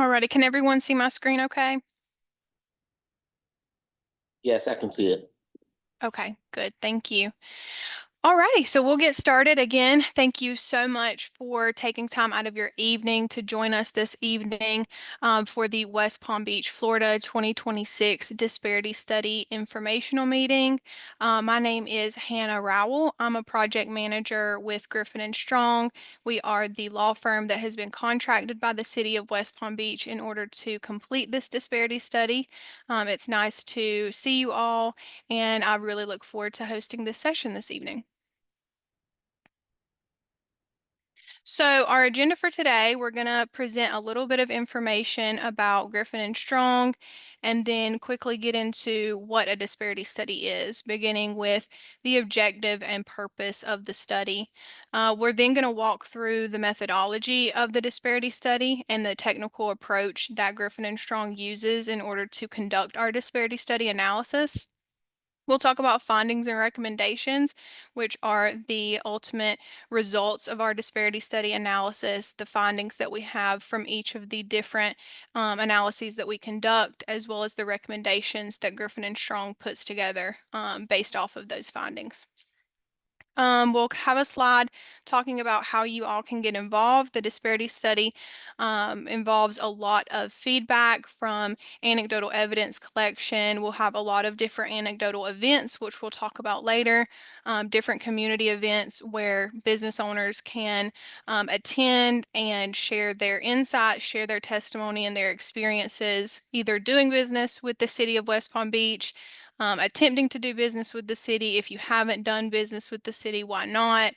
Alrighty, can everyone see my screen okay? Yes, I can see it. Okay, good. Thank you. Alrighty, so we'll get started again. Thank you so much for taking time out of your evening to join us this evening for the West Palm Beach, Florida 2026 Disparity Study Informational Meeting. My name is Hannah Rowell. I'm a project manager with Griffin and Strong. We are the law firm that has been contracted by the city of West Palm Beach in order to complete this disparity study. It's nice to see you all, and I really look forward to hosting this session this evening. So our agenda for today, we're going to present a little bit of information about Griffin and Strong, and then quickly get into what a disparity study is, beginning with the objective and purpose of the study. We're then going to walk through the methodology of the disparity study and the technical approach that Griffin and Strong uses in order to conduct our disparity study analysis. We'll talk about findings and recommendations, which are the ultimate results of our disparity study analysis, the findings that we have from each of the different analyses that we conduct, as well as the recommendations that Griffin and Strong puts together based off of those findings. We'll have a slide talking about how you all can get involved. The disparity study involves a lot of feedback from anecdotal evidence collection. We'll have a lot of different anecdotal events, which we'll talk about later, different community events where business owners can attend and share their insights, share their testimony and their experiences, either doing business with the city of West Palm Beach, attempting to do business with the city. If you haven't done business with the city, why not?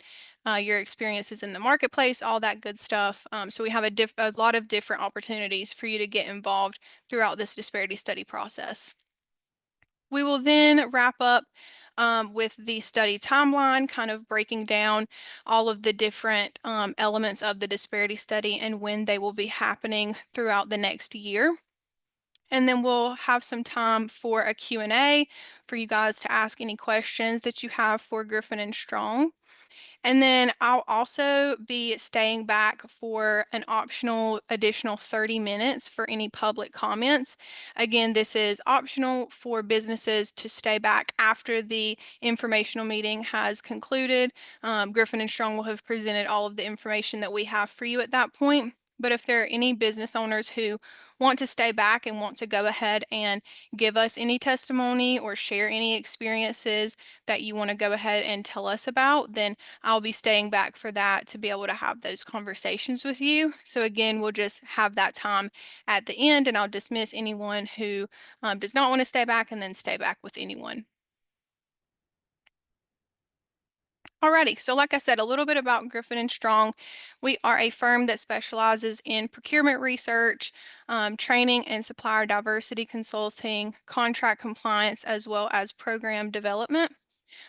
Your experiences in the marketplace, all that good stuff. So we have a lot of different opportunities for you to get involved throughout this disparity study process. We will then wrap up with the study timeline, kind of breaking down all of the different elements of the disparity study and when they will be happening throughout the next year. And then we'll have some time for a Q&A for you guys to ask any questions that you have for Griffin and Strong. And then I'll also be staying back for an optional additional 30 minutes for any public comments. Again, this is optional for businesses to stay back after the informational meeting has concluded. Griffin and Strong will have presented all of the information that we have for you at that point. But if there are any business owners who want to stay back and want to go ahead and give us any testimony or share any experiences that you want to go ahead and tell us about, then I'll be staying back for that to be able to have those conversations with you. So again, we'll just have that time at the end, and I'll dismiss anyone who does not want to stay back and then stay back with anyone. Alrighty, so like I said, a little bit about Griffin and Strong. We are a firm that specializes in procurement research, training and supplier diversity consulting, contract compliance, as well as program development.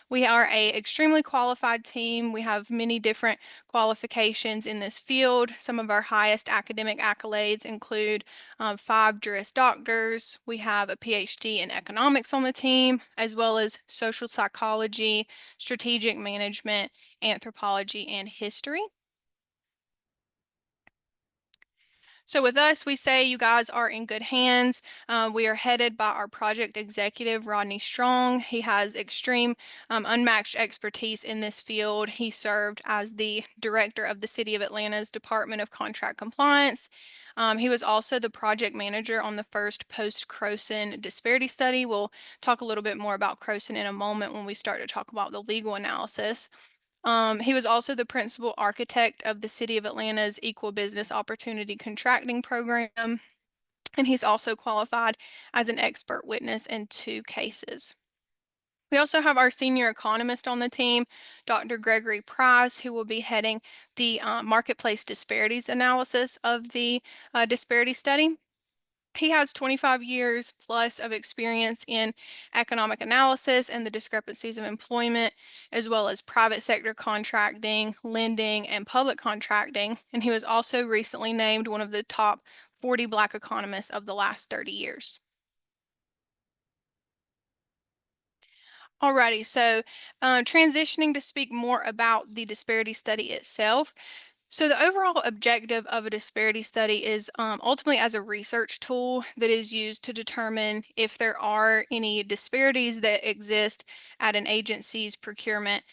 We are a extremely qualified team. We have many different qualifications in this field. Some of our highest academic accolades include 5 Juris Doctors. We have a PhD in economics on the team, as well as social psychology, strategic management, anthropology, and history. So with us, we say you guys are in good hands. We are headed by our project executive, Rodney Strong. He has extreme, unmatched expertise in this field. He served as the director of the City of Atlanta's Department of Contract Compliance. He was also the project manager on the first post-Croson disparity study. We'll talk a little bit more about Croson in a moment when we start to talk about the legal analysis. He was also the principal architect of the City of Atlanta's Equal Business Opportunity Contracting Program, and he's also qualified as an expert witness in 2 cases. We also have our senior economist on the team, Dr. Gregory Price, who will be heading the marketplace disparities analysis of the disparity study. He has 25 years plus of experience in economic analysis and the discrepancies of employment, as well as private sector contracting, lending, and public contracting. And he was also recently named one of the top 40 Black economists of the last 30 years. Alrighty, so transitioning to speak more about the disparity study itself. So the overall objective of a disparity study is ultimately as a research tool that is used to determine if there are any disparities that exist at an agency's procurement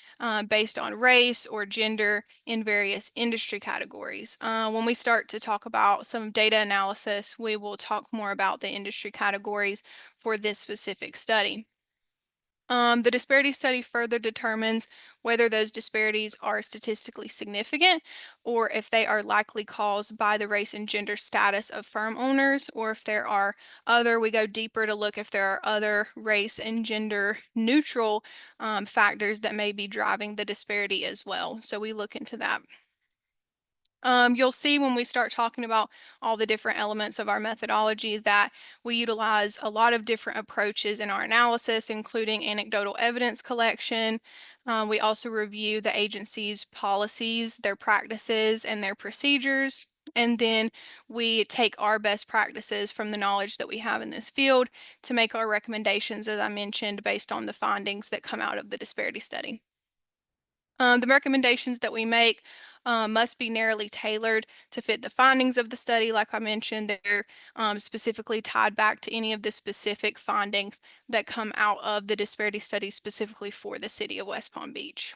based on race or gender in various industry categories. When we start to talk about some data analysis, we will talk more about the industry categories for this specific study. The disparity study further determines whether those disparities are statistically significant or if they are likely caused by the race and gender status of firm owners, or if there are we go deeper to look if there are other race and gender neutral factors that may be driving the disparity as well. So we look into that. You'll see when we start talking about all the different elements of our methodology that we utilize a lot of different approaches in our analysis, including anecdotal evidence collection. We also review the agency's policies, their practices, and their procedures. And then we take our best practices from the knowledge that we have in this field to make our recommendations, as I mentioned, based on the findings that come out of the disparity study. The recommendations that we make must be narrowly tailored to fit the findings of the study. Like I mentioned, they're specifically tied back to any of the specific findings that come out of the disparity study specifically for the city of West Palm Beach.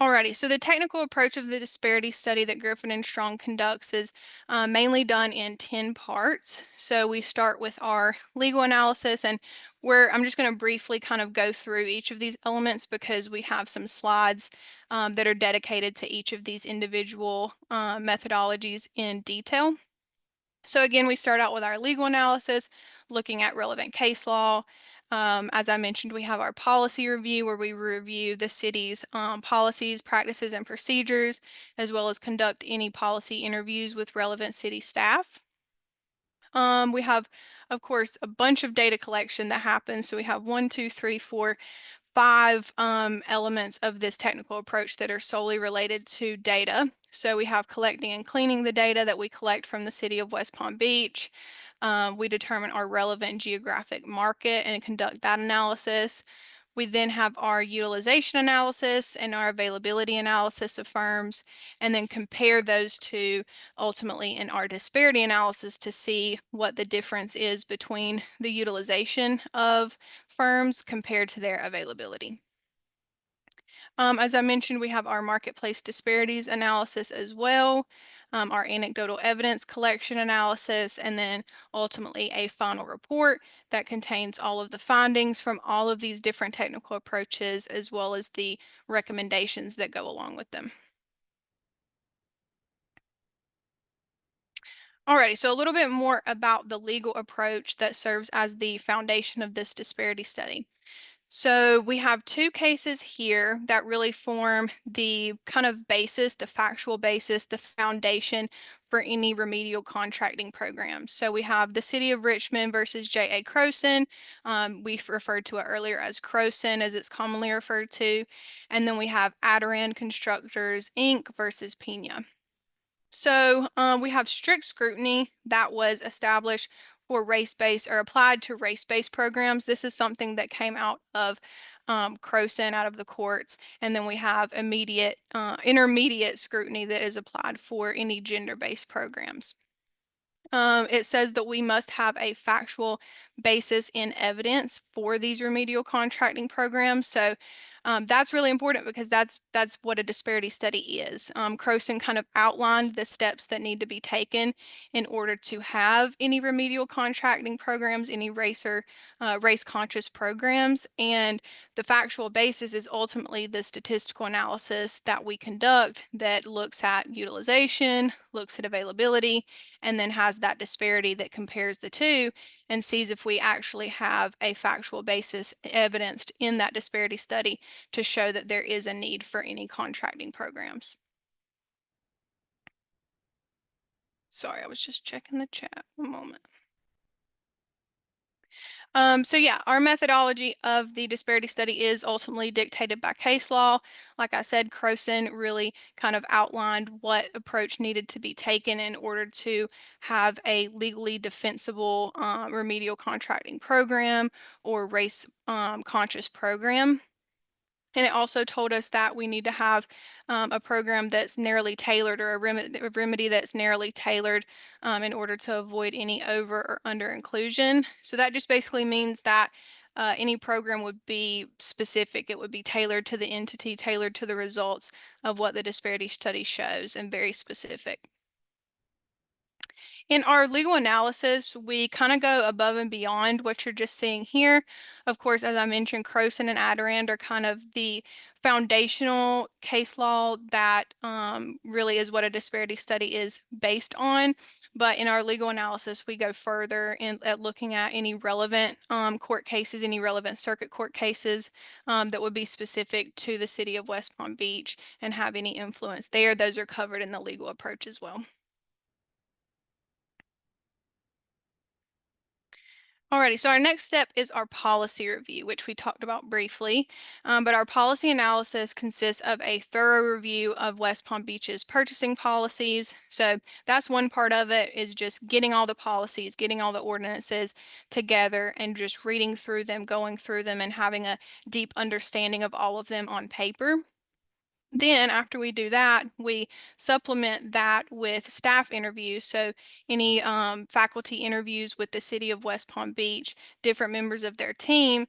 Alrighty, so the technical approach of the disparity study that Griffin and Strong conducts is mainly done in 10 parts. So we start with our legal analysis, and where I'm just going to briefly kind of go through each of these elements because we have some slides that are dedicated to each of these individual methodologies in detail. So again, we start out with our legal analysis, looking at relevant case law. As I mentioned, we have our policy review where we review the city's policies, practices, and procedures, as well as conduct any policy interviews with relevant city staff. We have, of course, a bunch of data collection that happens. So we have 5 elements of this technical approach that are solely related to data. So we have collecting and cleaning the data that we collect from the city of West Palm Beach. We determine our relevant geographic market and conduct that analysis. We then have our utilization analysis and our availability analysis of firms, and then compare those two ultimately in our disparity analysis to see what the difference is between the utilization of firms compared to their availability. As I mentioned, we have our marketplace disparities analysis as well, our anecdotal evidence collection analysis, and then ultimately a final report that contains all of the findings from all of these different technical approaches as well as the recommendations that go along with them. Alrighty, so a little bit more about the legal approach that serves as the foundation of this disparity study. So we have two cases here that really form the kind of basis, the factual basis, the foundation for any remedial contracting program. So we have the City of Richmond versus J.A. Croson. We've referred to it earlier as Croson, as it's commonly referred to. And then we have Adirondack Constructors, Inc. versus Pena. So we have strict scrutiny that was established for race-based or applied to race-based programs. This is something that came out of Croson out of the courts. And then we have intermediate scrutiny that is applied for any gender-based programs. It says that we must have a factual basis in evidence for these remedial contracting programs. So that's really important because that's what a disparity study is. Croson kind of outlined the steps that need to be taken in order to have any remedial contracting programs, any race conscious programs, and the factual basis is ultimately the statistical analysis that we conduct that looks at utilization, looks at availability, and then has that disparity that compares the two and sees if we actually have a factual basis evidenced in that disparity study to show that there is a need for any contracting programs. Sorry, I was just checking the chat. One moment. So yeah, our methodology of the disparity study is ultimately dictated by case law. Like I said, Croson really kind of outlined what approach needed to be taken in order to have a legally defensible remedial contracting program or race conscious program. And it also told us that we need to have a program that's narrowly tailored, or a remedy that's narrowly tailored in order to avoid any over or under inclusion. So that just basically means that any program would be specific. It would be tailored to the entity, tailored to the results of what the disparity study shows, and very specific. In our legal analysis, we kind of go above and beyond what you're just seeing here. Of course, as I mentioned, Croson and Adirond are kind of the foundational case law that really is what a disparity study is based on. But in our legal analysis, we go further at looking at any relevant court cases, any relevant circuit court cases that would be specific to the city of West Palm Beach and have any influence there. Those are covered in the legal approach as well. Alrighty, so our next step is our policy review, which we talked about briefly. But our policy analysis consists of a thorough review of West Palm Beach's purchasing policies. So that's one part of it, is just getting all the policies, getting all the ordinances together and just reading through them, going through them, and having a deep understanding of all of them on paper. Then, after we do that, we supplement that with staff interviews. So, any faculty interviews with the city of West Palm Beach, different members of their team,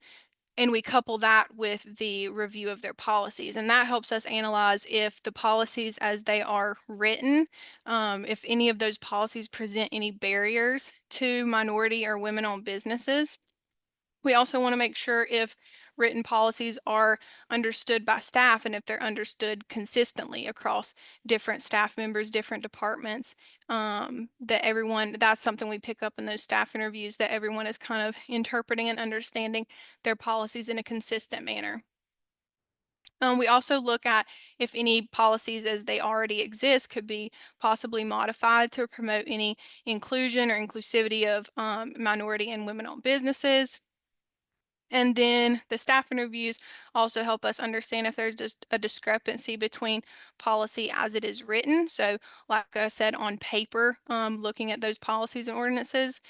and we couple that with the review of their policies. And that helps us analyze if the policies as they are written, if any of those policies present any barriers to minority or women-owned businesses. We also want to make sure if written policies are understood by staff and if they're understood consistently across different staff members, different departments, that everyone, that's something we pick up in those staff interviews, that everyone is kind of interpreting and understanding their policies in a consistent manner. We also look at if any policies as they already exist could be possibly modified to promote any inclusion or inclusivity of minority and women-owned businesses. And then the staff interviews also help us understand if there's just a discrepancy between policy as it is written. So, like I said, on paper, looking at those policies and ordinances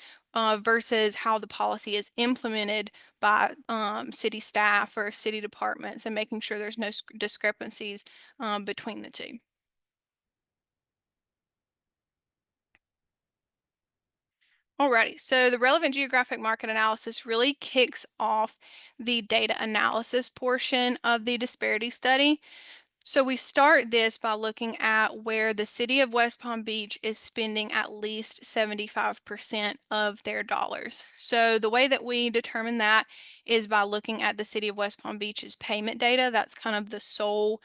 versus how the policy is implemented by city staff or city departments, and making sure there's no discrepancies between the two. Alrighty, so the relevant geographic market analysis really kicks off the data analysis portion of the disparity study. So we start this by looking at where the city of West Palm Beach is spending at least 75% of their dollars. So the way that we determine that is by looking at the city of West Palm Beach's payment data. That's kind of the sole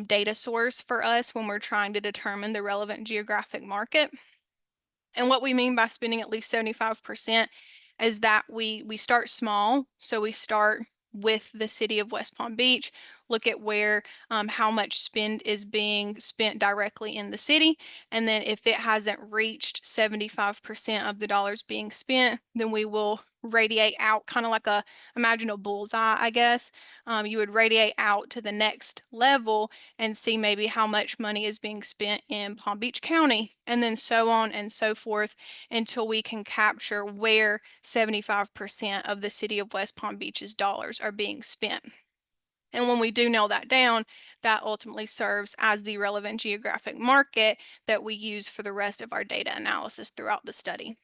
data source for us when we're trying to determine the relevant geographic market. And what we mean by spending at least 75% is that we start small. So we start with the city of West Palm Beach, look at where how much spend is being spent directly in the city. And then if it hasn't reached 75% of the dollars being spent, then we will radiate out, kind of like a, imagine a bullseye, I guess. You would radiate out to the next level and see maybe how much money is being spent in Palm Beach County, and then so on and so forth until we can capture where 75% of the city of West Palm Beach's dollars are being spent. And when we do nail that down, that ultimately serves as the relevant geographic market that we use for the rest of our data analysis throughout the study.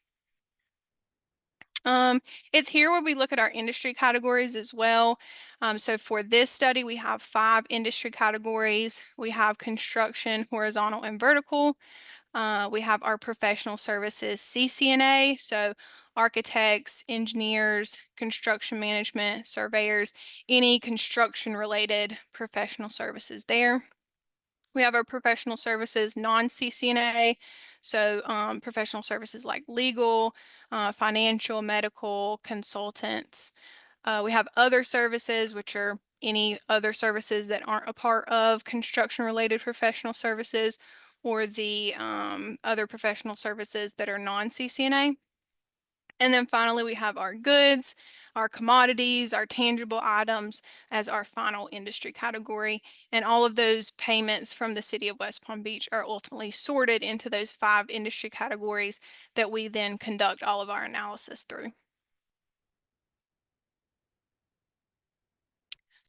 Um, it's here where we look at our industry categories as well. So for this study, we have 5 industry categories. We have construction, horizontal and vertical. We have our professional services CCNA, so architects, engineers, construction management, surveyors, any construction related professional services there. We have our professional services non-CCNA, so professional services like legal, financial, medical, consultants. We have other services, which are any other services that aren't a part of construction related professional services, or the other professional services that are non-CCNA. And then finally, we have our goods, our commodities, our tangible items as our final industry category. And all of those payments from the city of West Palm Beach are ultimately sorted into those 5 industry categories that we then conduct all of our analysis through.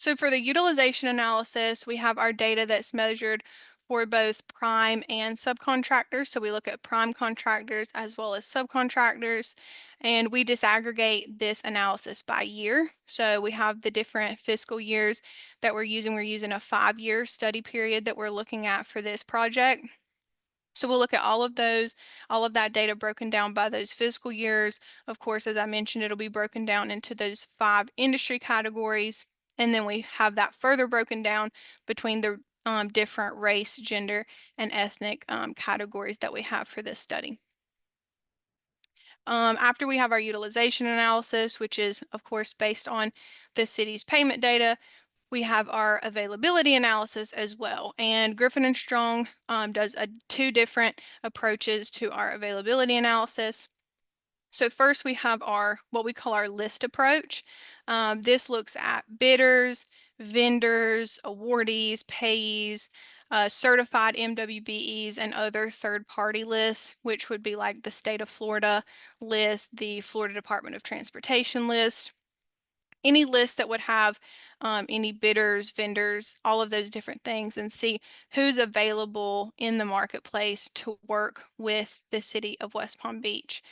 So for the utilization analysis, we have our data that's measured for both prime and subcontractors. So we look at prime contractors as well as subcontractors, and we disaggregate this analysis by year. So we have the different fiscal years that we're using. We're using a 5-year study period that we're looking at for this project. So we'll look at all of those, all of that data broken down by those fiscal years. Of course, as I mentioned, it'll be broken down into those 5 industry categories. And then we have that further broken down between the different race, gender, and ethnic categories that we have for this study. After we have our utilization analysis, which is, of course, based on the city's payment data, we have our availability analysis as well. And Griffin and Strong does two different approaches to our availability analysis. So first we have our what we call our list approach. This looks at bidders, vendors, awardees, payees, certified MWBEs, and other third-party lists, which would be like the state of Florida list, the Florida Department of Transportation list, any list that would have any bidders, vendors, all of those different things, and see who's available in the marketplace to work with the city of West Palm Beach.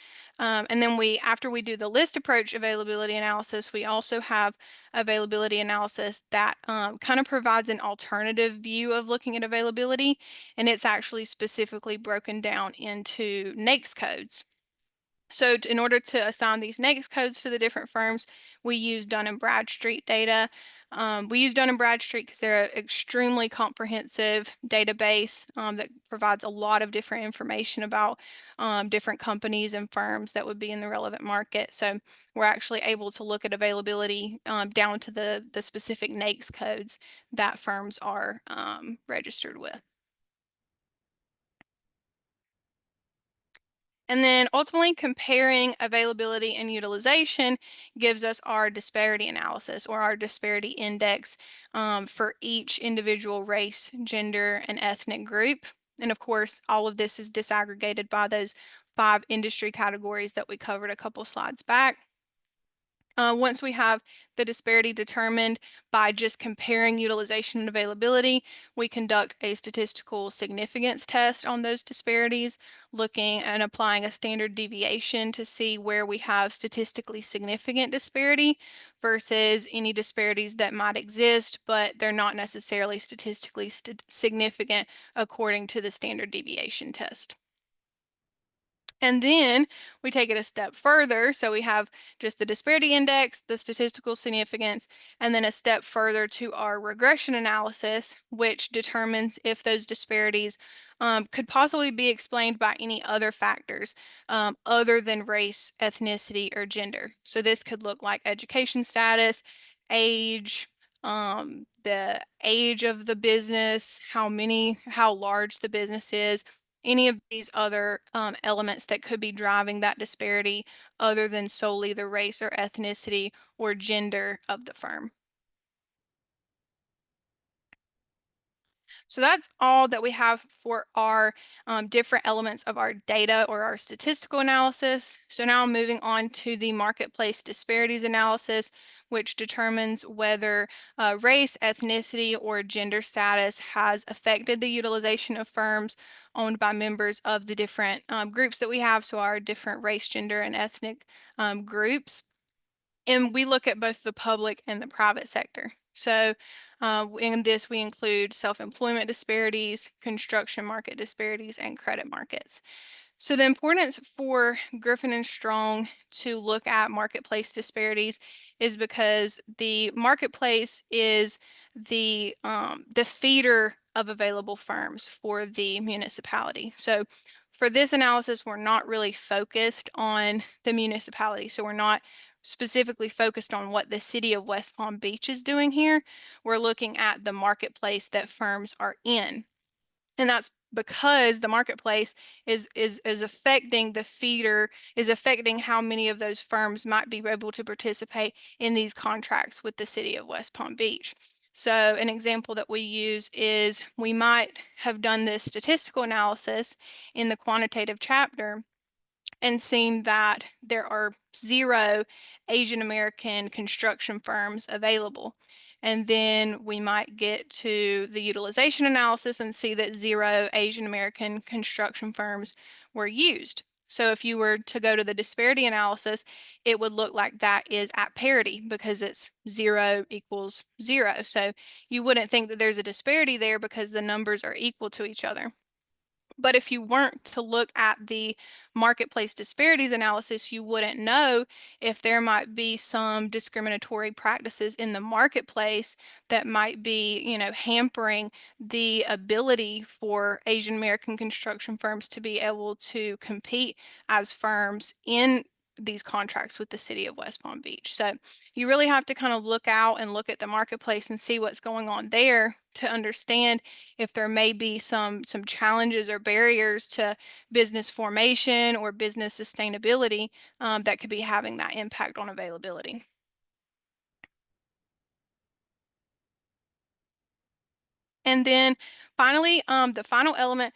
And then after we do the list approach availability analysis, we also have availability analysis that kind of provides an alternative view of looking at availability, and it's actually specifically broken down into NAICS codes. So in order to assign these NAICS codes to the different firms, we use Dun and Bradstreet data. We use Dun and Bradstreet because they're an extremely comprehensive database that provides a lot of different information about different companies and firms that would be in the relevant market. So we're actually able to look at availability down to the specific NAICS codes that firms are registered with. And then ultimately comparing availability and utilization gives us our disparity analysis or our disparity index for each individual race, gender, and ethnic group. And of course, all of this is disaggregated by those 5 industry categories that we covered a couple slides back. Once we have the disparity determined by just comparing utilization and availability, we conduct a statistical significance test on those disparities, looking and applying a standard deviation to see where we have statistically significant disparity versus any disparities that might exist, but they're not necessarily statistically significant according to the standard deviation test. And then we take it a step further. So we have just the disparity index, the statistical significance, and then a step further to our regression analysis, which determines if those disparities could possibly be explained by any other factors other than race, ethnicity, or gender. So this could look like education status, age, the age of the business, how large the business is, any of these other elements that could be driving that disparity other than solely the race or ethnicity or gender of the firm. So that's all that we have for our different elements of our data or our statistical analysis. So now moving on to the marketplace disparities analysis, which determines whether race, ethnicity, or gender status has affected the utilization of firms owned by members of the different groups that we have. So our different race, gender, and ethnic groups. And we look at both the public and the private sector. So in this, we include self-employment disparities, construction market disparities, and credit markets. So the importance for Griffin and Strong to look at marketplace disparities is because the marketplace is the feeder of available firms for the municipality. So for this analysis, we're not really focused on the municipality. So we're not specifically focused on what the city of West Palm Beach is doing here. We're looking at the marketplace that firms are in. And that's because the marketplace is affecting the feeder, is affecting how many of those firms might be able to participate in these contracts with the city of West Palm Beach. So an example that we use is we might have done this statistical analysis in the quantitative chapter and seen that there are 0 Asian American construction firms available. And then we might get to the utilization analysis and see that 0 Asian American construction firms were used. So if you were to go to the disparity analysis, it would look like that is at parity because it's 0 equals 0. So you wouldn't think that there's a disparity there because the numbers are equal to each other. But if you weren't to look at the marketplace disparities analysis, you wouldn't know if there might be some discriminatory practices in the marketplace that might be, hampering the ability for Asian American construction firms to be able to compete as firms in these contracts with the city of West Palm Beach. So you really have to kind of look out and look at the marketplace and see what's going on there to understand if there may be some challenges or barriers to business formation or business sustainability that could be having that impact on availability. And then finally, the final element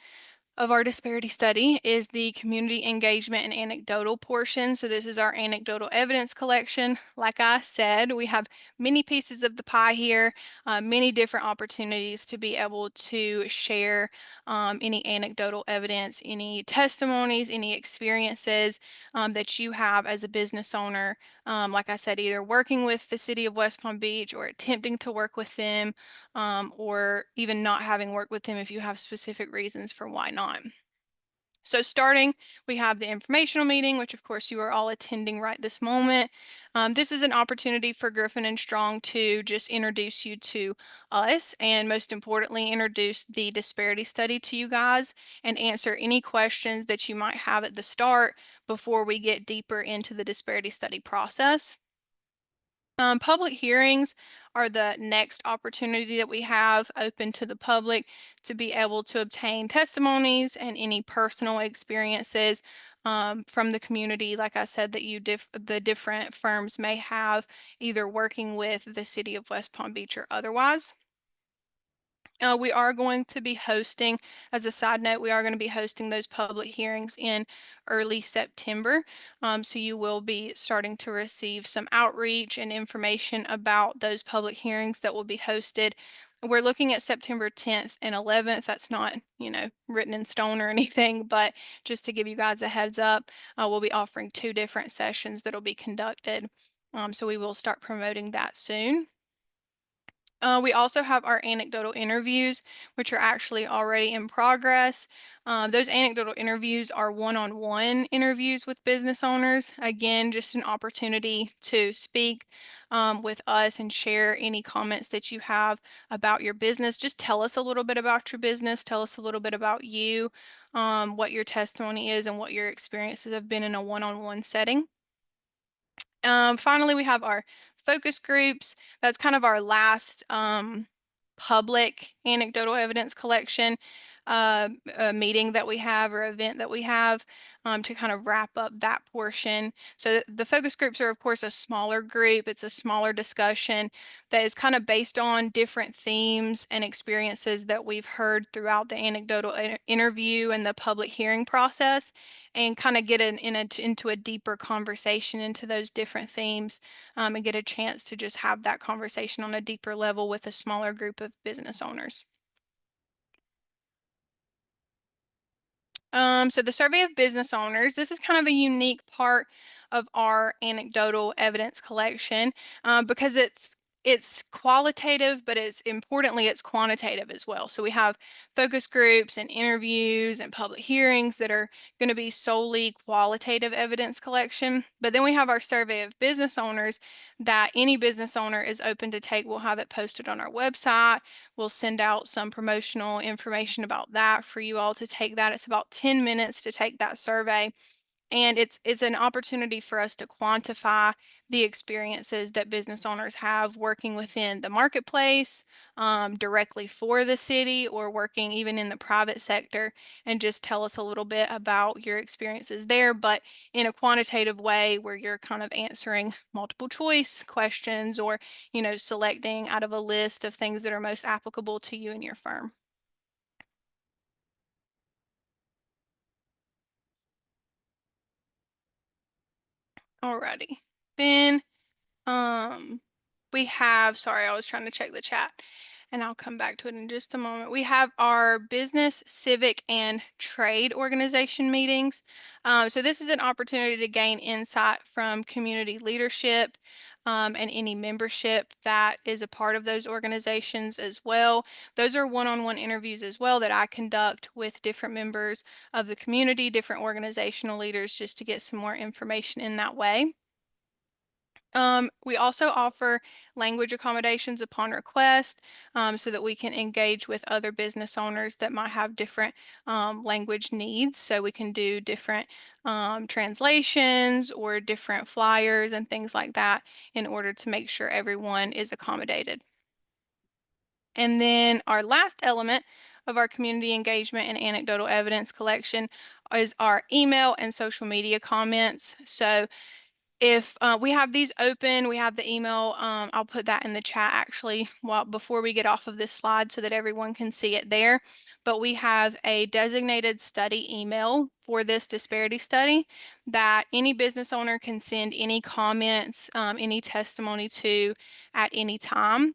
of our disparity study is the community engagement and anecdotal portion. So this is our anecdotal evidence collection. Like I said, we have many pieces of the pie here, many different opportunities to be able to share any anecdotal evidence, any testimonies, any experiences that you have as a business owner. Like I said, either working with the city of West Palm Beach or attempting to work with them, or even not having worked with them if you have specific reasons for why not. So starting, we have the informational meeting, which of course you are all attending right this moment. This is an opportunity for Griffin and Strong to just introduce you to us and most importantly, introduce the disparity study to you guys and answer any questions that you might have at the start before we get deeper into the disparity study process. Public hearings are the next opportunity that we have open to the public to be able to obtain testimonies and any personal experiences from the community, like I said, that the different firms may have either working with the city of West Palm Beach or otherwise. We are going to be hosting, as a side note, we are going to be hosting those public hearings in early September. So you will be starting to receive some outreach and information about those public hearings that will be hosted. We're looking at September 10th and 11th. That's not, written in stone or anything, but just to give you guys a heads up, we'll be offering 2 different sessions that will be conducted. So we will start promoting that soon. We also have our anecdotal interviews, which are actually already in progress. Those anecdotal interviews are one-on-one interviews with business owners. Again, just an opportunity to speak with us and share any comments that you have about your business. Just tell us a little bit about your business. Tell us a little bit about you, what your testimony is, and what your experiences have been in a one-on-one setting. Finally, we have our focus groups. That's kind of our last public anecdotal evidence collection meeting that we have or event that we have to kind of wrap up that portion. So the focus groups are, of course, a smaller group. It's a smaller discussion that is kind of based on different themes and experiences that we've heard throughout the anecdotal interview and the public hearing process and kind of get into a deeper conversation into those different themes and get a chance to just have that conversation on a deeper level with a smaller group of business owners. So the survey of business owners, this is kind of a unique part of our anecdotal evidence collection because it's qualitative, but it's quantitative as well. So we have focus groups and interviews and public hearings that are going to be solely qualitative evidence collection. But then we have our survey of business owners that any business owner is open to take. We'll have it posted on our website. We'll send out some promotional information about that for you all to take that. It's about 10 minutes to take that survey. And it's an opportunity for us to quantify the experiences that business owners have working within the marketplace, directly for the city, or working even in the private sector, and just tell us a little bit about your experiences there, but in a quantitative way where you're kind of answering multiple choice questions or, selecting out of a list of things that are most applicable to you and your firm. Alrighty. Then, um, we have, sorry, I was trying to check the chat and I'll come back to it in just a moment. We have our business, civic, and trade organization meetings. So this is an opportunity to gain insight from community leadership and any membership that is a part of those organizations as well. Those are one-on-one interviews as well that I conduct with different members of the community, different organizational leaders, just to get some more information in that way. We also offer language accommodations upon request so that we can engage with other business owners that might have different language needs. So we can do different translations or different flyers and things like that in order to make sure everyone is accommodated. And then our last element of our community engagement and anecdotal evidence collection is our email and social media comments. So if we have these open, we have the email. I'll put that in the chat actually before we get off of this slide so that everyone can see it there. But we have a designated study email for this disparity study that any business owner can send any comments, any testimony to at any time.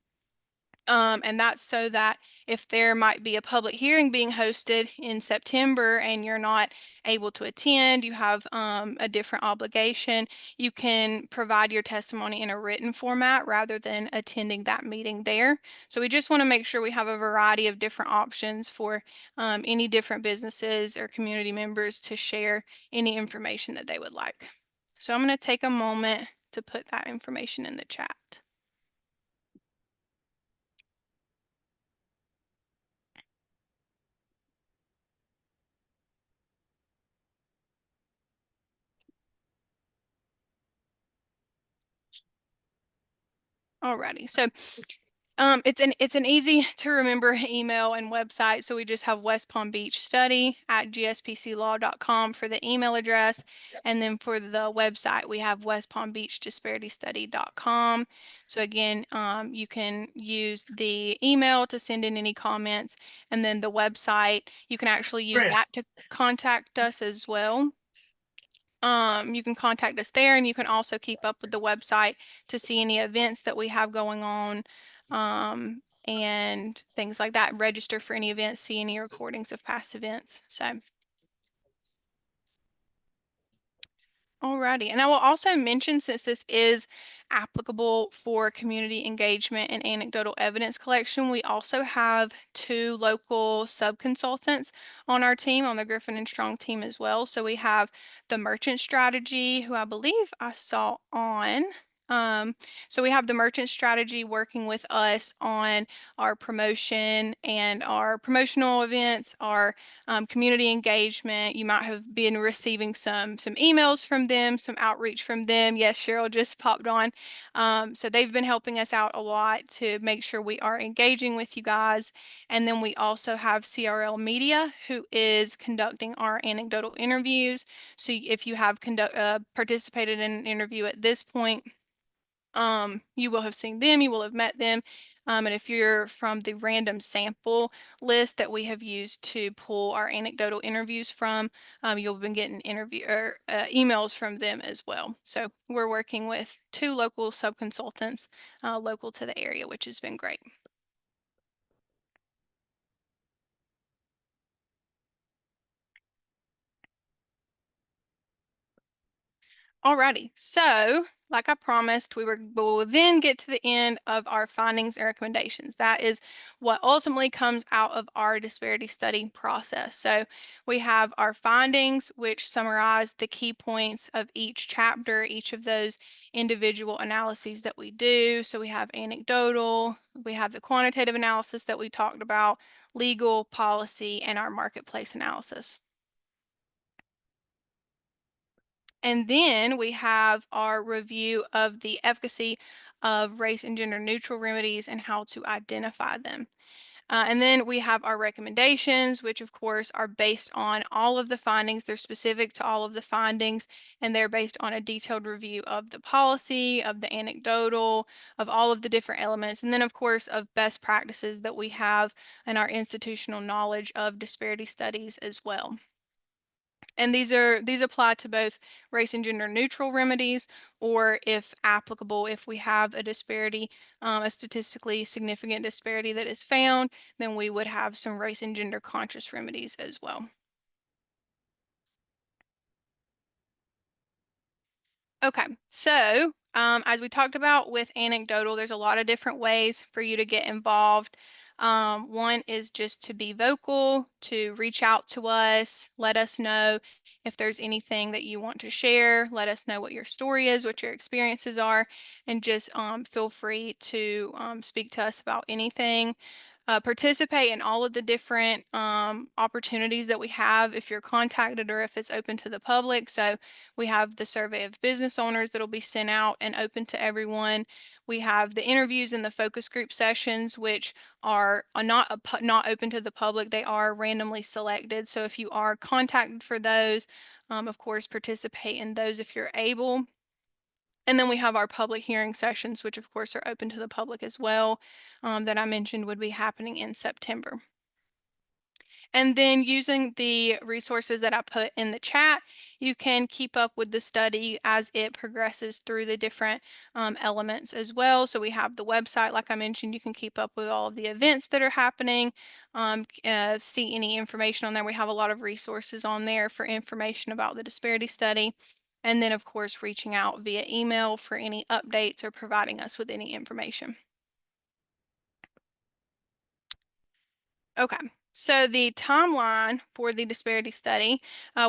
And that's so that if there might be a public hearing being hosted in September and you're not able to attend, you have a different obligation, you can provide your testimony in a written format rather than attending that meeting there. So we just want to make sure we have a variety of different options for any different businesses or community members to share any information that they would like. So I'm going to take a moment to put that information in the chat. Alrighty, so it's an easy to remember email and website. So we just have West Palm Beach Study at gspclaw.com for the email address, and then for the website we have West Palm Beach disparitystudy.com. So again, you can use the email to send in any comments, and then the website you can actually use that Chris. to contact us as well. You can contact us there, and you can also keep up with the website to see any events that we have going on, and things like that. Register for any events, see any recordings of past events. So, alrighty, and I will also mention, since this is applicable for community engagement and anecdotal evidence collection, we also have two local sub-consultants on our team, on the Griffin and Strong team as well. So we have the merchant strategy, who I believe I saw on. So we have the merchant strategy working with us on our promotion and our promotional events, our community engagement. You might have been receiving some emails from them, some outreach from them. Yes, Cheryl just popped on. So they've been helping us out a lot to make sure we are engaging with you guys. And then we also have CRL Media, who is conducting our anecdotal interviews. So if you have participated in an interview at this point, you will have seen them, you will have met them. And if you're from the random sample list that we have used to pull our anecdotal interviews from, you'll have been getting emails from them as well. So we're working with two local sub-consultants local to the area, which has been great. Alrighty, so like I promised, will then get to the end of our findings and recommendations. That is what ultimately comes out of our disparity study process. So we have our findings, which summarize the key points of each chapter, each of those individual analyses that we do. So we have anecdotal, we have the quantitative analysis that we talked about, legal, policy, and our marketplace analysis. And then we have our review of the efficacy of race and gender neutral remedies and how to identify them. And then we have our recommendations, which of course are based on all of the findings. They're specific to all of the findings, and they're based on a detailed review of the policy, of the anecdotal, of all of the different elements, and then of course of best practices that we have in our institutional knowledge of disparity studies as well. And these apply to both race and gender neutral remedies, or if applicable, if we have a disparity, a statistically significant disparity that is found, then we would have some race and gender conscious remedies as well. Okay, so as we talked about with anecdotal, there's a lot of different ways for you to get involved. One is just to be vocal, to reach out to us, let us know if there's anything that you want to share, let us know what your story is, what your experiences are, and just feel free to speak to us about anything. Participate in all of the different opportunities that we have if you're contacted or if it's open to the public. So we have the survey of business owners that'll be sent out and open to everyone. We have the interviews and the focus group sessions, which are not open to the public. They are randomly selected. So if you are contacted for those, of course, participate in those if you're able. And then we have our public hearing sessions, which of course are open to the public as well, that I mentioned would be happening in September. And then using the resources that I put in the chat, you can keep up with the study as it progresses through the different elements as well. So we have the website, like I mentioned, you can keep up with all of the events that are happening, see any information on there. We have a lot of resources on there for information about the disparity study. And then, of course, reaching out via email for any updates or providing us with any information. Okay. So the timeline for the disparity study,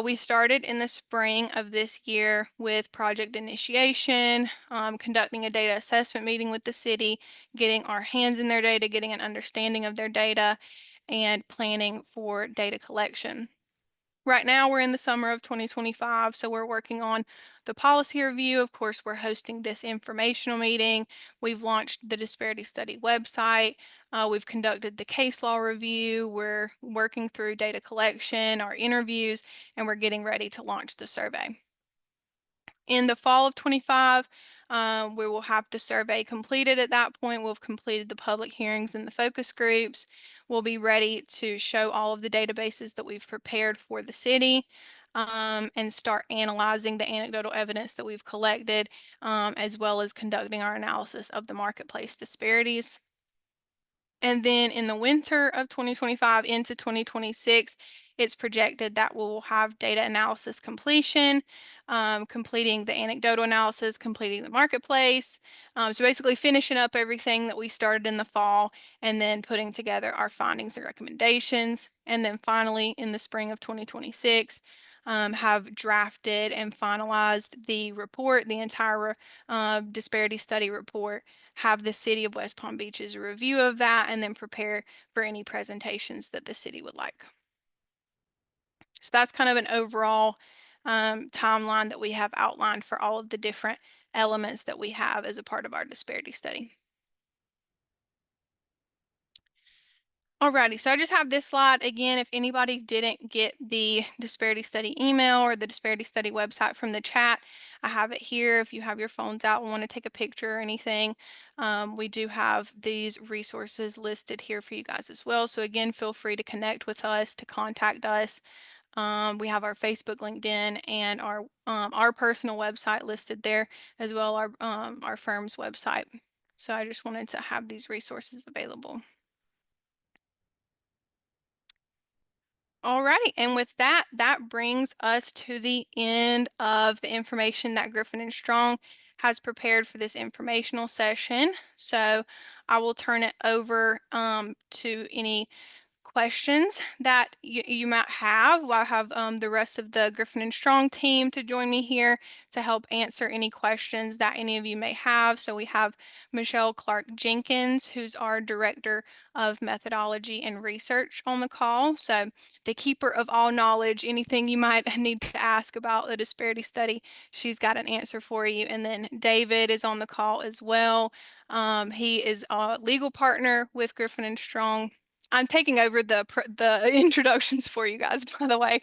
we started in the spring of this year with project initiation, conducting a data assessment meeting with the city, getting our hands in their data, getting an understanding of their data, and planning for data collection. Right now, we're in the summer of 2025, so we're working on the policy review. Of course, we're hosting this informational meeting. We've launched the disparity study website. We've conducted the case law review. We're working through data collection, our interviews, and we're getting ready to launch the survey. In the fall of 25, we will have the survey completed at that point. We'll have completed the public hearings and the focus groups. We'll be ready to show all of the databases that we've prepared for the city, and start analyzing the anecdotal evidence that we've collected, as well as conducting our analysis of the marketplace disparities. And then in the winter of 2025 into 2026, it's projected that we'll have data analysis completion, completing the anecdotal analysis, completing the marketplace. So basically finishing up everything that we started in the fall and then putting together our findings and recommendations. And then finally, in the spring of 2026, have drafted and finalized the report, the entire disparity study report, have the city of West Palm Beach's review of that, and then prepare for any presentations that the city would like. So that's kind of an overall timeline that we have outlined for all of the different elements that we have as a part of our disparity study. Alrighty, so I just have this slide again. If anybody didn't get the disparity study email or the disparity study website from the chat, I have it here. If you have your phones out and want to take a picture or anything, we do have these resources listed here for you guys as well. So again, feel free to connect with us, to contact us. We have our Facebook, LinkedIn, and our personal website listed there as well, our firm's website. So I just wanted to have these resources available. All right, and with that, that brings us to the end of the information that Griffin and Strong has prepared for this informational session. So I will turn it over to any questions that you might have. I'll have the rest of the Griffin and Strong team to join me here to help answer any questions that any of you may have. So we have Michelle Clark Jenkins, who's our Director of Methodology and Research on the call. So the keeper of all knowledge, anything you might need to ask about the disparity study, she's got an answer for you. And then David is on the call as well. He is a legal partner with Griffin and Strong. I'm taking over the introductions for you guys, by the way.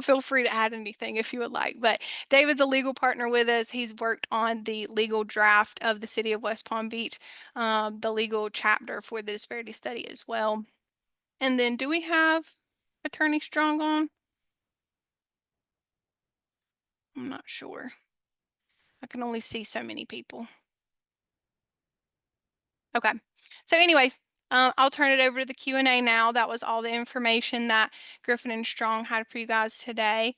Feel free to add anything if you would like. But David's a legal partner with us. He's worked on the legal draft of the City of West Palm Beach, the legal chapter for the disparity study as well. And then do we have Attorney Strong on? I'm not sure. I can only see so many people. Okay. So anyways, I'll turn it over to the Q&A now. That was all the information that Griffin and Strong had for you guys today.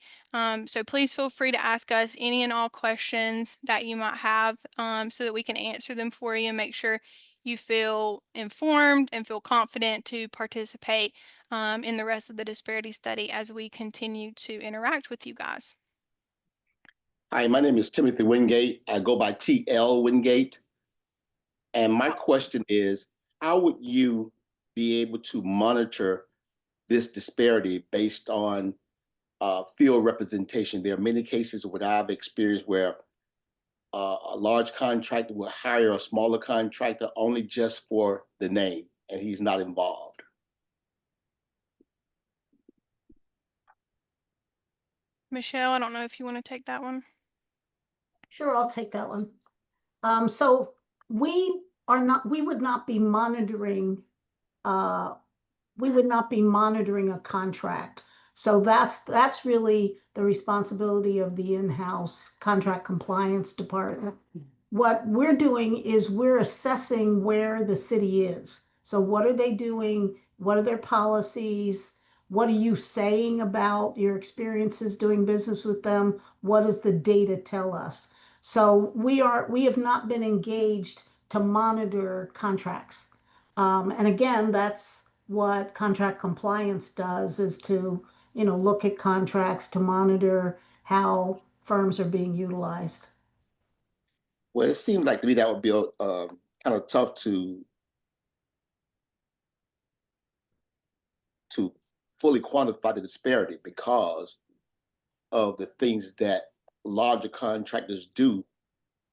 So please feel free to ask us any and all questions that you might have, so that we can answer them for you and make sure you feel informed and feel confident to participate in the rest of the disparity study as we continue to interact with you guys. Hi, my name is Timothy Wingate. I go by TL Wingate. And my question is, how would you be able to monitor this disparity based on field representation? There are many cases where I've experienced where a large contractor will hire a smaller contractor only just for the name, and he's not involved. Michelle, I don't know if you want to take that one. Sure, I'll take that one. So we would not be monitoring, uh, a contract. So that's really the responsibility of the in-house contract compliance department. What we're doing is we're assessing where the city is. So what are they doing? What are their policies? What are you saying about your experiences doing business with them? What does the data tell us? So we have not been engaged to monitor contracts. And again, that's what contract compliance does, is to, look at contracts to monitor how firms are being utilized. Well, it seems like to me that would be kind of tough to fully quantify the disparity because of the things that larger contractors do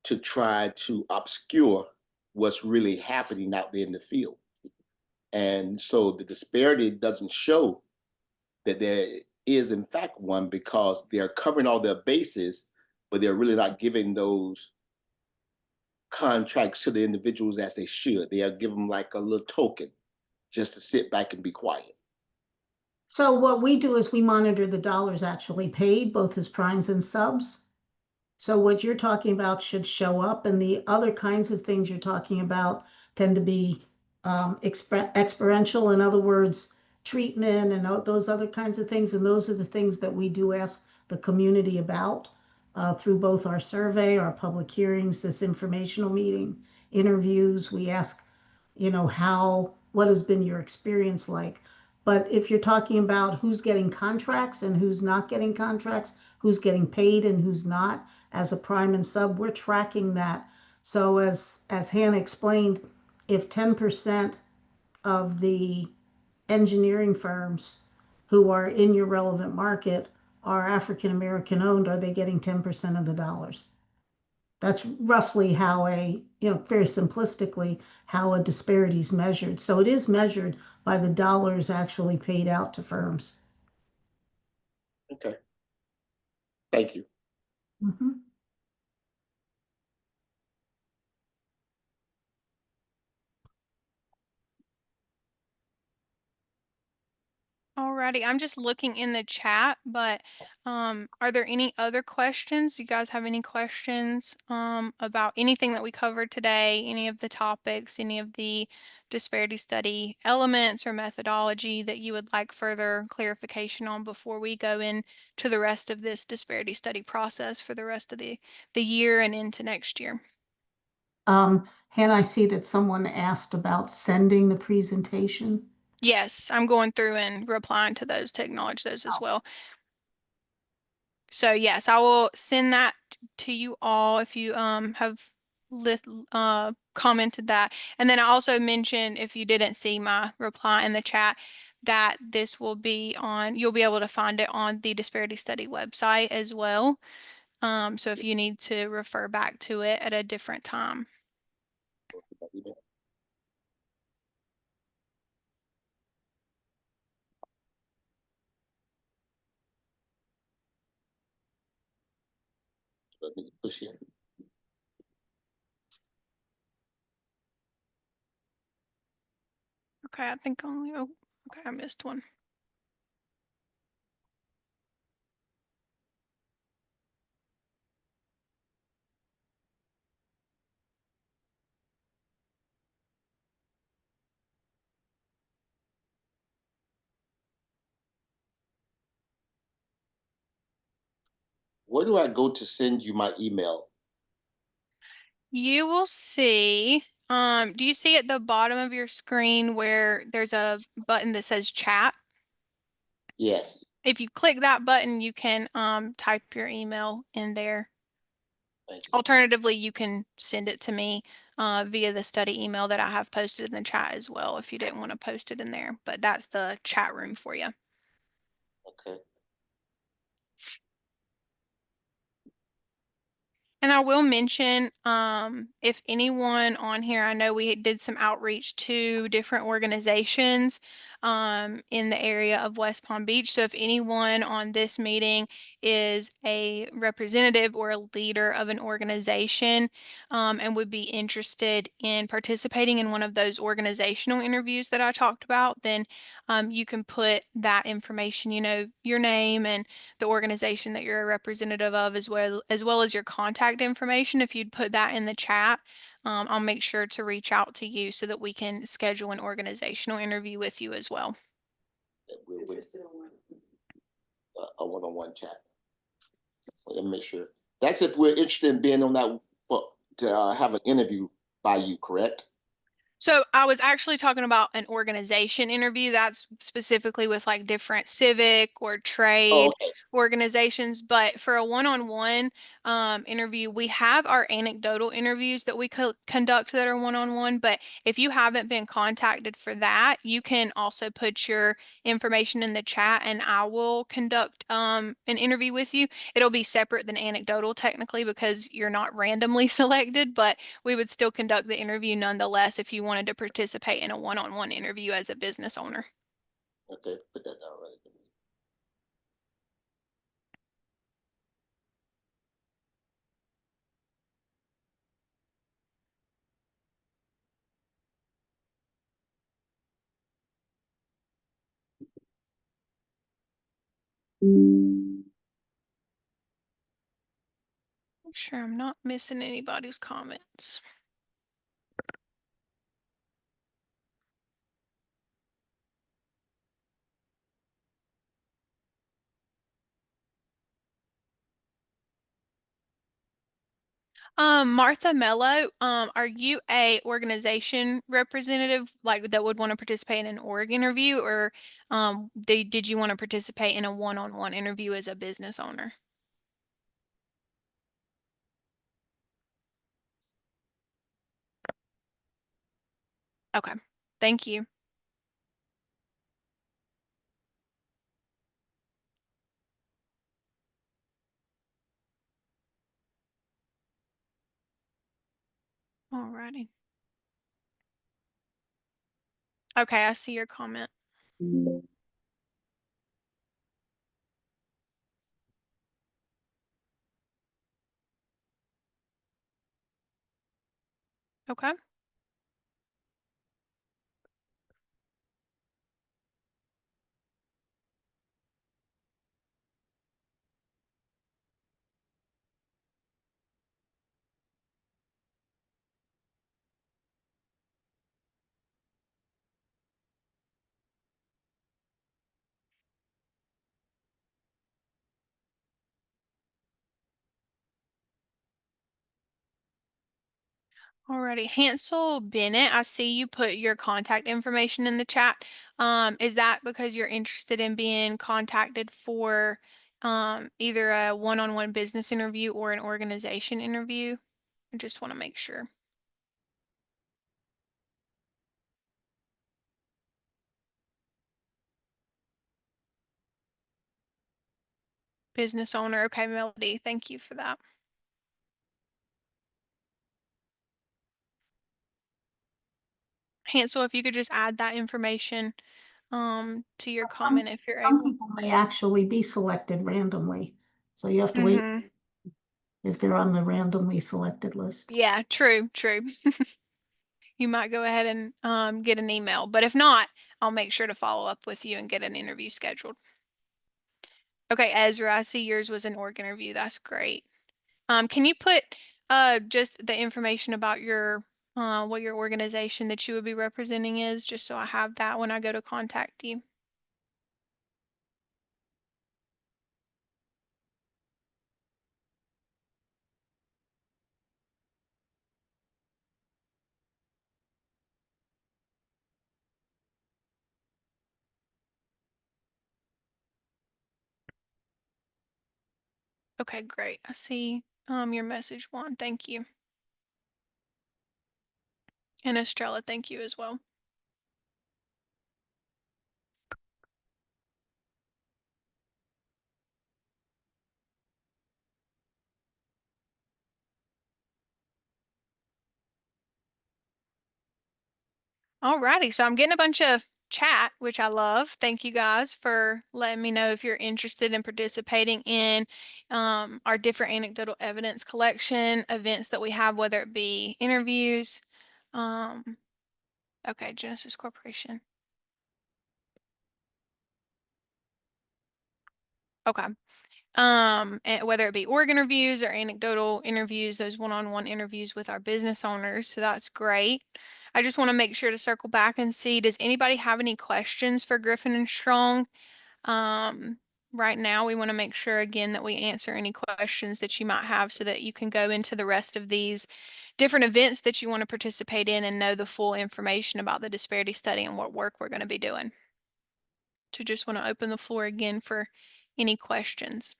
to try to obscure what's really happening out there in the field. And so the disparity doesn't show that there is, in fact, one because they're covering all their bases, but they're really not giving those contracts to the individuals as they should. They are giving them like a little token just to sit back and be quiet. So what we do is we monitor the dollars actually paid, both as primes and subs. So what you're talking about should show up, and the other kinds of things you're talking about tend to be experiential. In other words, treatment and those other kinds of things. And those are the things that we do ask the community about through both our survey, our public hearings, this informational meeting, interviews. We ask, what has been your experience like? But if you're talking about who's getting contracts and who's not getting contracts, who's getting paid and who's not, as a prime and sub, we're tracking that. So as Hannah explained, if 10% of the engineering firms who are in your relevant market are African American owned, are they getting 10% of the dollars? That's roughly how very simplistically, how a disparity is measured. So it is measured by the dollars actually paid out to firms. Okay. Thank you. Mhm. Alrighty, I'm just looking in the chat, but are there any other questions? Do you guys have any questions about anything that we covered today, any of the topics, any of the disparity study elements or methodology that you would like further clarification on before we go into the rest of this disparity study process for the rest of the year and into next year? Hannah, I see that someone asked about sending the presentation. Yes, I'm going through and replying to those to acknowledge those as well. So yes, I will send that to you all if you have commented that. And then I also mentioned, if you didn't see my reply in the chat, that this will be on, you'll be able to find it on the disparity study website as well. So if you need to refer back to it at a different time. Push here. Okay, I think only, oh, okay, I missed one. Where do I go to send you my email? You will see, do you see at the bottom of your screen where there's a button that says chat? Yes, If you click that button, you can type your email in there. thank you. Alternatively, you can send it to me via the study email that I have posted in the chat as well if you didn't want to post it in there. But that's the chat room for you. Okay. And I will mention, if anyone on here, I know we did some outreach to different organizations in the area of West Palm Beach. So if anyone on this meeting is a representative or a leader of an organization and would be interested in participating in one of those organizational interviews that I talked about, then you can put that information, your name and the organization that you're a representative of, as well as your contact information. If you'd put that in the chat, I'll make sure to reach out to you so that we can schedule an organizational interview with you as well. We'll a one-on-one chat. Let me make sure. That's if we're interested in being on that to have an interview by you, correct? So I was actually talking about an organization interview. That's specifically with like different civic or Oh, trade okay. organizations. But for a one-on-one interview, we have our anecdotal interviews that we conduct that are one-on-one. But if you haven't been contacted for that, you can also put your information in the chat and I will conduct an interview with you. It'll be separate than anecdotal technically because you're not randomly selected, but we would still conduct the interview nonetheless if you wanted to participate in a one-on-one interview as a business owner. Okay, put that down right. Make sure I'm not missing anybody's comments. Martha Mello, are you a organization representative like that would want to participate in an org interview, or did you want to participate in a one-on-one interview as a business owner? Okay, thank you. Alrighty. Okay, I see your comment. Okay. Alrighty, Hansel Bennett, I see you put your contact information in the chat. Is that because you're interested in being contacted for either a one-on-one business interview or an organization interview? I just want to make sure. Business owner. Okay, Melody, thank you for that. Hansel, if you could just add that information to your Some, comment if you're some able. people may actually be selected randomly. So you have to wait Mm-hmm. if they're on the randomly selected list. Yeah, true, true. You might go ahead and get an email, but if not, I'll make sure to follow up with you and get an interview scheduled. Okay, Ezra, I see yours was an org interview. That's great. Can you put just the information about your what your organization that you would be representing is, just so I have that when I go to contact you? Okay, great. I see your message, Juan. Thank you. And Estrella, thank you as well. Alrighty, so I'm getting a bunch of chat, which I love. Thank you guys for letting me know if you're interested in participating in our different anecdotal evidence collection events that we have, whether it be interviews. Um, okay, Genesis Corporation. Okay. And whether it be org interviews or anecdotal interviews, those one-on-one interviews with our business owners. So that's great. I just want to make sure to circle back and see, does anybody have any questions for Griffin and Strong? Um, right now, we want to make sure again that we answer any questions that you might have so that you can go into the rest of these different events that you want to participate in and know the full information about the disparity study and what work we're going to be doing. So just want to open the floor again for any questions.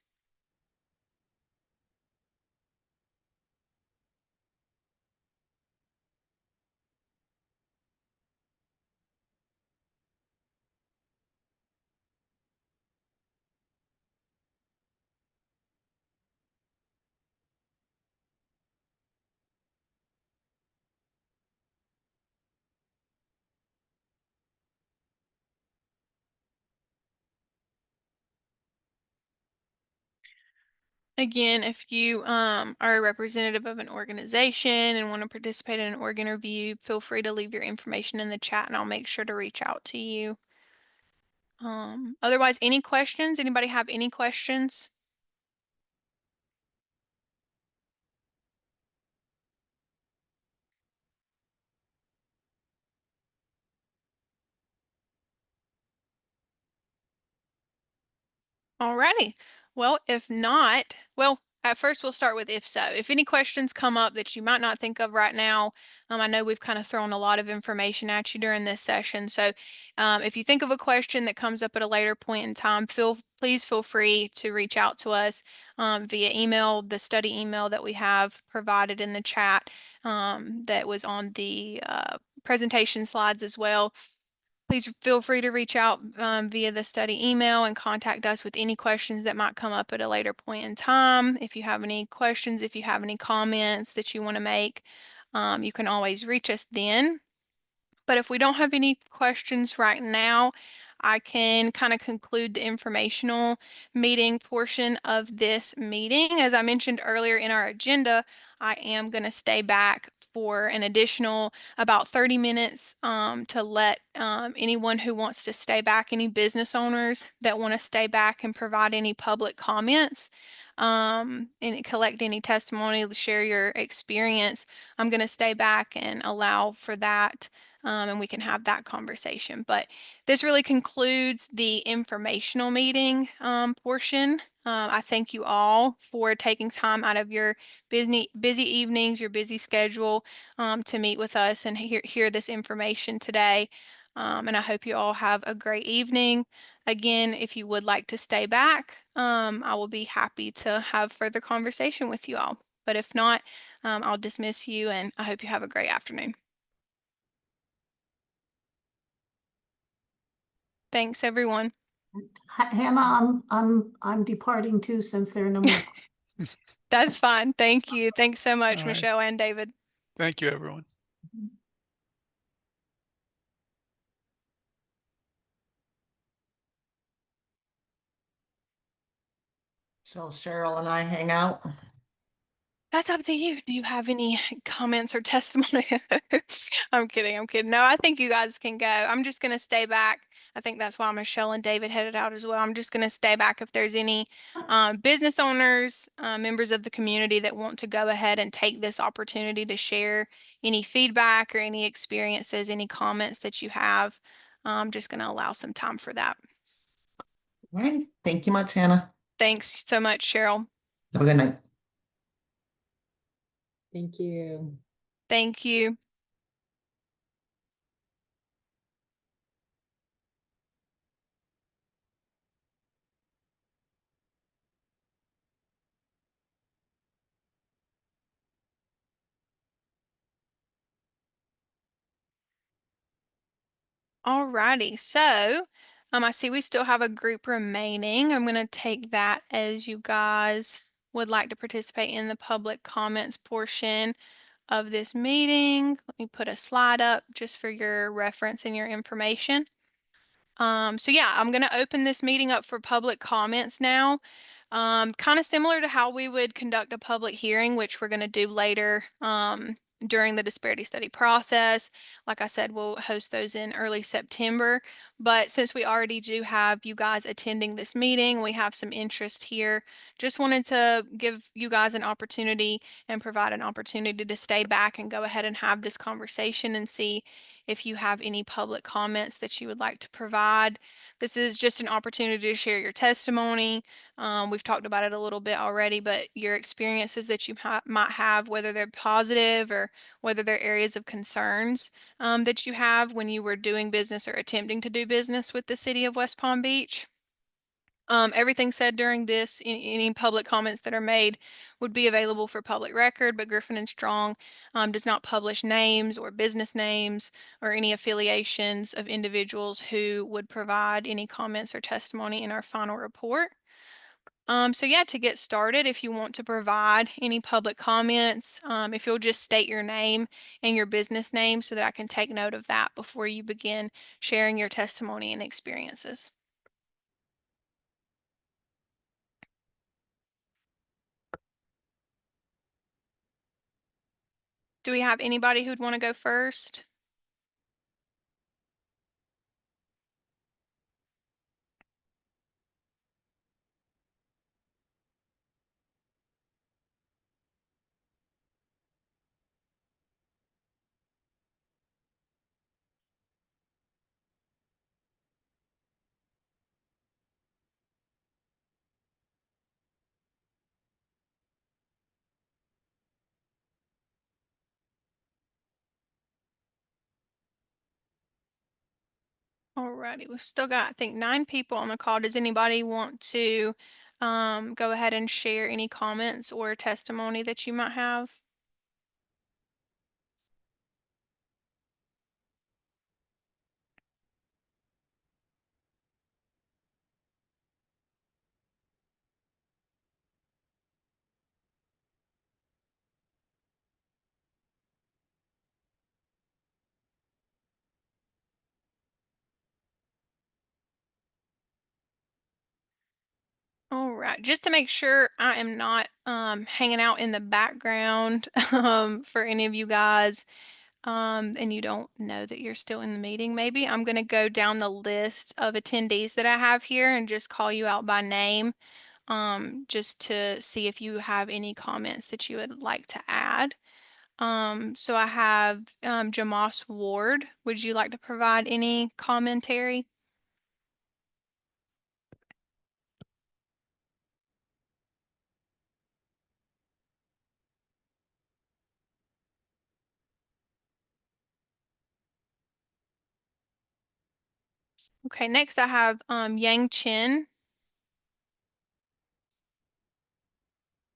Again, if you are a representative of an organization and want to participate in an org interview, feel free to leave your information in the chat and I'll make sure to reach out to you. Otherwise, any questions? Anybody have any questions? Alrighty. Well, if not, well, at first we'll start with if so. If any questions come up that you might not think of right now, I know we've kind of thrown a lot of information at you during this session. So if you think of a question that comes up at a later point in time, please feel free to reach out to us via email, the study email that we have provided in the chat that was on the presentation slides as well. Please feel free to reach out via the study email and contact us with any questions that might come up at a later point in time. If you have any questions, if you have any comments that you want to make, you can always reach us then. But if we don't have any questions right now, I can kind of conclude the informational meeting portion of this meeting. As I mentioned earlier in our agenda, I am going to stay back for an additional about 30 minutes to let anyone who wants to stay back, any business owners that want to stay back and provide any public comments and collect any testimony, share your experience. I'm going to stay back and allow for that and we can have that conversation. But this really concludes the informational meeting portion. I thank you all for taking time out of your busy evenings, your busy schedule to meet with us and hear this information today. And I hope you all have a great evening. Again, if you would like to stay back, I will be happy to have further conversation with you all. But if not, I'll dismiss you and I hope you have a great afternoon. Thanks, everyone. Hannah, I'm departing too since there are no more. That's fine. Thank you. Thanks so much, All right. Michelle and David. Thank you, everyone. So Cheryl and I hang out. That's up to you. Do you have any comments or testimony? I'm kidding. I'm kidding. No, I think you guys can go. I'm just going to stay back. I think that's why Michelle and David headed out as well. I'm just going to stay back if there's any business owners, members of the community that want to go ahead and take this opportunity to share any feedback or any experiences, any comments that you have. I'm just going to allow some time for that. All right. Thank you much, Hannah. Thanks so much, Cheryl. Have a good night. Thank you. Thank you. Alrighty, so I see we still have a group remaining. I'm going to take that as you guys would like to participate in the public comments portion of this meeting. Let me put a slide up just for your reference and your information. So yeah, I'm going to open this meeting up for public comments now. Kind of similar to how we would conduct a public hearing, which we're going to do later during the disparity study process. Like I said, we'll host those in early September. But since we already do have you guys attending this meeting, we have some interest here. Just wanted to give you guys an opportunity and provide an opportunity to stay back and go ahead and have this conversation and see if you have any public comments that you would like to provide. This is just an opportunity to share your testimony. We've talked about it a little bit already, but your experiences that you might have, whether they're positive or whether they're areas of concerns that you have when you were doing business or attempting to do business with the city of West Palm Beach. Everything said during this, any public comments that are made would be available for public record, but Griffin and Strong does not publish names or business names or any affiliations of individuals who would provide any comments or testimony in our final report. So yeah, to get started, if you want to provide any public comments, if you'll just state your name and your business name so that I can take note of that before you begin sharing your testimony and experiences. Do we have anybody who'd want to go first? Alrighty, we've still got, I think, 9 people on the call. Does anybody want to go ahead and share any comments or testimony that you might have? All right, just to make sure I am not hanging out in the background for any of you guys, and you don't know that you're still in the meeting, maybe I'm going to go down the list of attendees that I have here and just call you out by name, just to see if you have any comments that you would like to add. So I have Jamas Ward. Would you like to provide any commentary? Okay, next I have Yang Chen.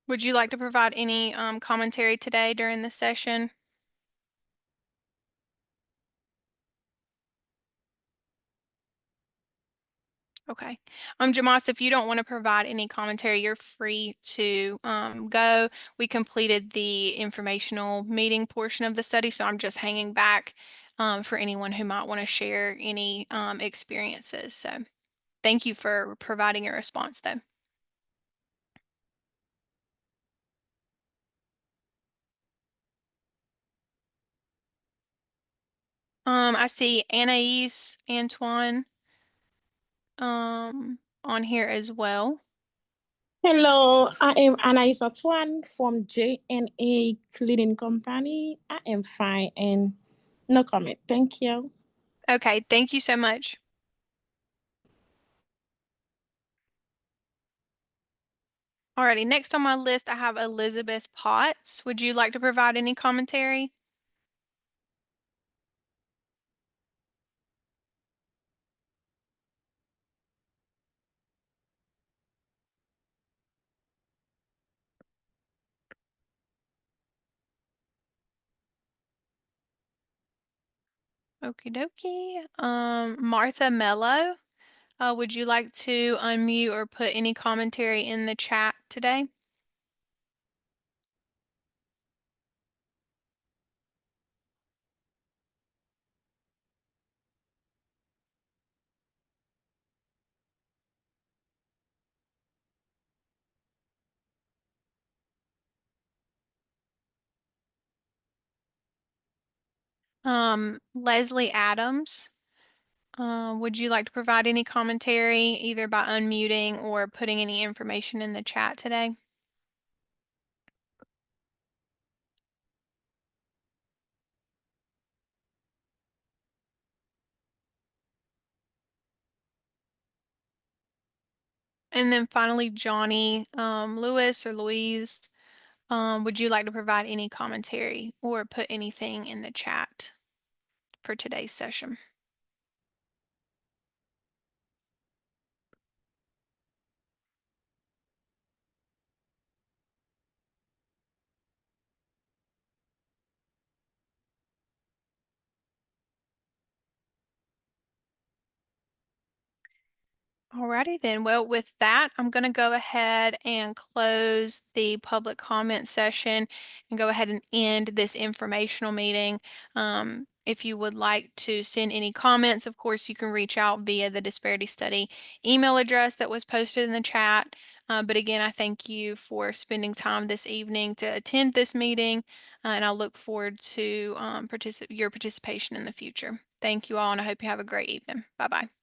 Would you like to provide any commentary today during the session? Okay. Jamas, if you don't want to provide any commentary, you're free to go. We completed the informational meeting portion of the study, so I'm just hanging back for anyone who might want to share any experiences. So thank you for providing your response, though. I see Anais Antoine on here as well. Hello, I am Anaisa Twan from JNA Cleaning Company. I am fine and no comment. Thank you. Okay, thank you so much. Alrighty, next on my list, I have Elizabeth Potts. Would you like to provide any commentary? Okie dokie. Martha Mello, would you like to unmute or put any commentary in the chat today? Leslie Adams, would you like to provide any commentary either by unmuting or putting any information in the chat today? And then finally, Johnny Lewis or Louise, would you like to provide any commentary or put anything in the chat for today's session? Alrighty then. Well, with that, I'm going to go ahead and close the public comment session and go ahead and end this informational meeting. If you would like to send any comments, of course, you can reach out via the disparity study email address that was posted in the chat. But again, I thank you for spending time this evening to attend this meeting, and I look forward to your participation in the future. Thank you all, and I hope you have a great evening. Bye bye.